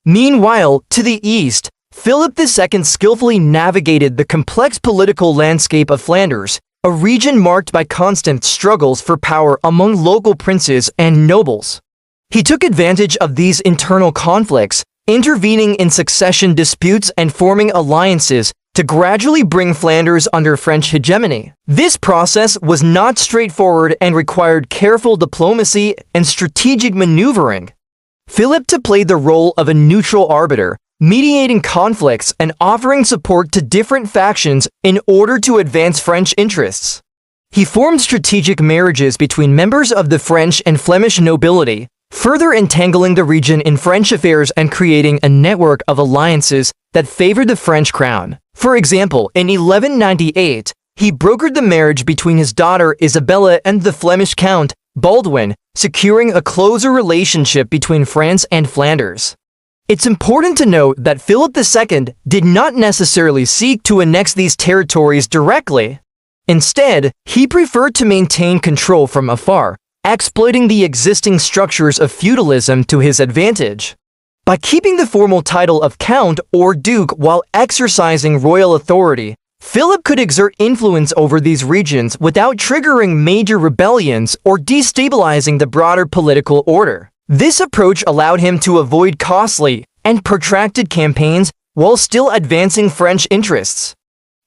Meanwhile, to the east, Philip II skillfully navigated the complex political landscape of Flanders, a region marked by constant struggles for power among local princes and nobles. He took advantage of these internal conflicts, intervening in succession disputes and forming alliances to gradually bring Flanders under French hegemony. This process was not straightforward and required careful diplomacy and strategic maneuvering. Philip played the role of a neutral arbiter, mediating conflicts and offering support to different factions in order to advance French interests. He formed strategic marriages between members of the French and Flemish nobility, further entangling the region in French affairs and creating a network of alliances that favored the French crown. For example, in 1198, he brokered the marriage between his daughter Isabella and the Flemish Count Baldwin, securing a closer relationship between France and Flanders. It's important to note that Philip II did not necessarily seek to annex these territories directly. Instead, he preferred to maintain control from afar, exploiting the existing structures of feudalism to his advantage. By keeping the formal title of Count or Duke while exercising royal authority, Philip could exert influence over these regions without triggering major rebellions or destabilizing the broader political order. This approach allowed him to avoid costly and protracted campaigns while still advancing French interests.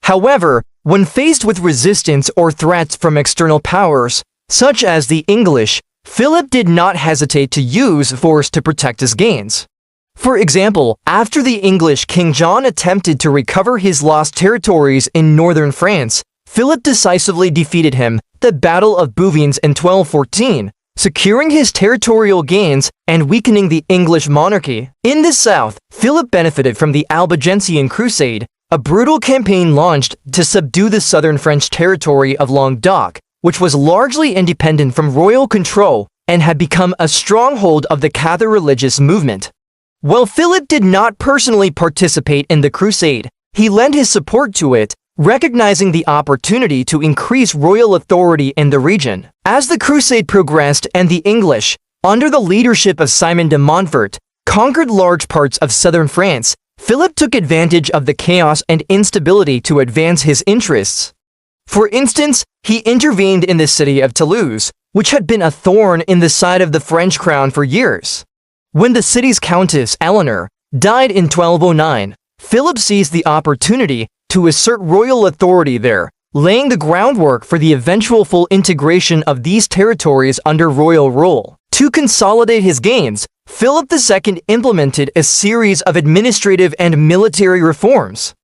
However, when faced with resistance or threats from external powers, such as the English, Philip did not hesitate to use force to protect his gains. For example, after the English King John attempted to recover his lost territories in northern France, Philip decisively defeated him at the Battle of Bouvines in 1214, securing his territorial gains and weakening the English monarchy. In the south, Philip benefited from the Albigensian Crusade, a brutal campaign launched to subdue the southern French territory of Languedoc, which was largely independent from royal control and had become a stronghold of the Catholic religious movement. While Philip did not personally participate in the crusade, he lent his support to it, recognizing the opportunity to increase royal authority in the region. As the crusade progressed and the English, under the leadership of Simon de Montfort, conquered large parts of southern France, Philip took advantage of the chaos and instability to advance his interests. For instance, he intervened in the city of Toulouse, which had been a thorn in the side of the French crown for years. When the city's countess, Eleanor, died in 1209, Philip seized the opportunity to assert royal authority there, laying the groundwork for the eventual full integration of these territories under royal rule. To consolidate his gains, Philip II implemented a series of administrative and military reforms.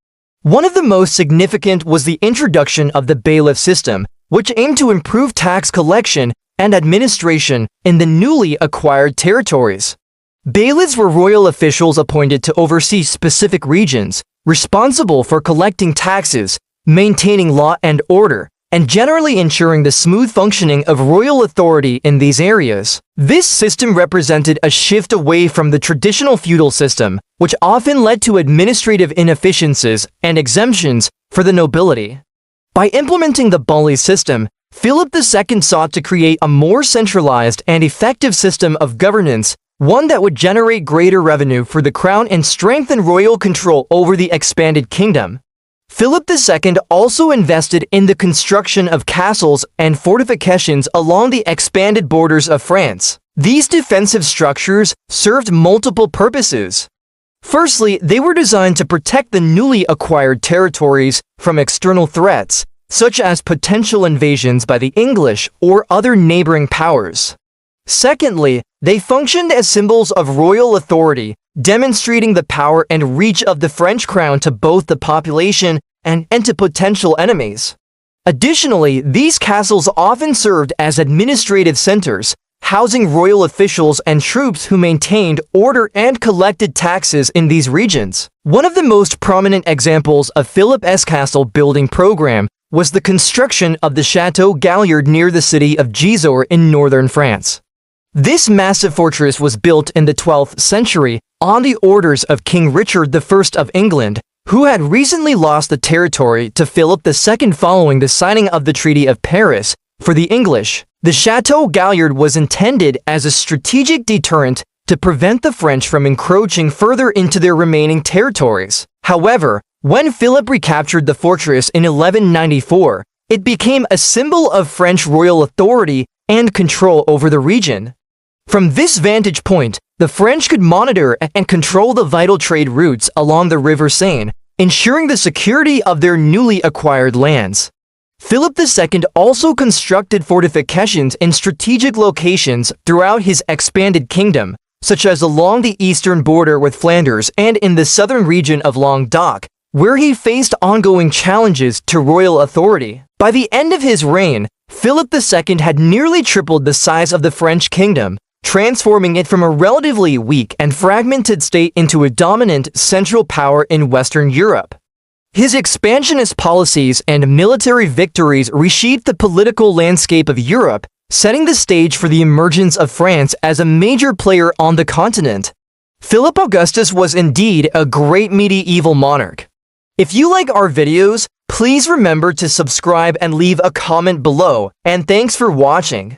One of the most significant was the introduction of the bailiff system, which aimed to improve tax collection and administration in the newly acquired territories. Bailiffs were royal officials appointed to oversee specific regions, responsible for collecting taxes, maintaining law and order, and generally ensuring the smooth functioning of royal authority in these areas. This system represented a shift away from the traditional feudal system, which often led to administrative inefficiencies and exemptions for the nobility. By implementing the Bully system, Philip II sought to create a more centralized and effective system of governance, one that would generate greater revenue for the crown and strengthen royal control over the expanded kingdom. Philip II also invested in the construction of castles and fortifications along the expanded borders of France. These defensive structures served multiple purposes. Firstly, they were designed to protect the newly acquired territories from external threats, such as potential invasions by the English or other neighboring powers. Secondly, they functioned as symbols of royal authority, demonstrating the power and reach of the French crown to both the population and to potential enemies. Additionally, these castles often served as administrative centers, housing royal officials and troops who maintained order and collected taxes in these regions. One of the most prominent examples of Philip's castle building program was the construction of the Chateau Galliard near the city of Gisors in northern France. This massive fortress was built in the 12th century on the orders of King Richard I of England, who had recently lost the territory to Philip II following the signing of the Treaty of Paris for the English. The Chateau Galliard was intended as a strategic deterrent to prevent the French from encroaching further into their remaining territories. However, when Philip recaptured the fortress in 1194, it became a symbol of French royal authority and control over the region. From this vantage point, the French could monitor and control the vital trade routes along the River Seine, ensuring the security of their newly acquired lands. Philip II also constructed fortifications in strategic locations throughout his expanded kingdom, such as along the eastern border with Flanders and in the southern region of Languedoc, where he faced ongoing challenges to royal authority. By the end of his reign, Philip II had nearly tripled the size of the French kingdom, transforming it from a relatively weak and fragmented state into a dominant central power in Western Europe. His expansionist policies and military victories reshaped the political landscape of Europe, setting the stage for the emergence of France as a major player on the continent. Philip Augustus was indeed a great medieval monarch. If you like our videos, please remember to subscribe and leave a comment below, and thanks for watching.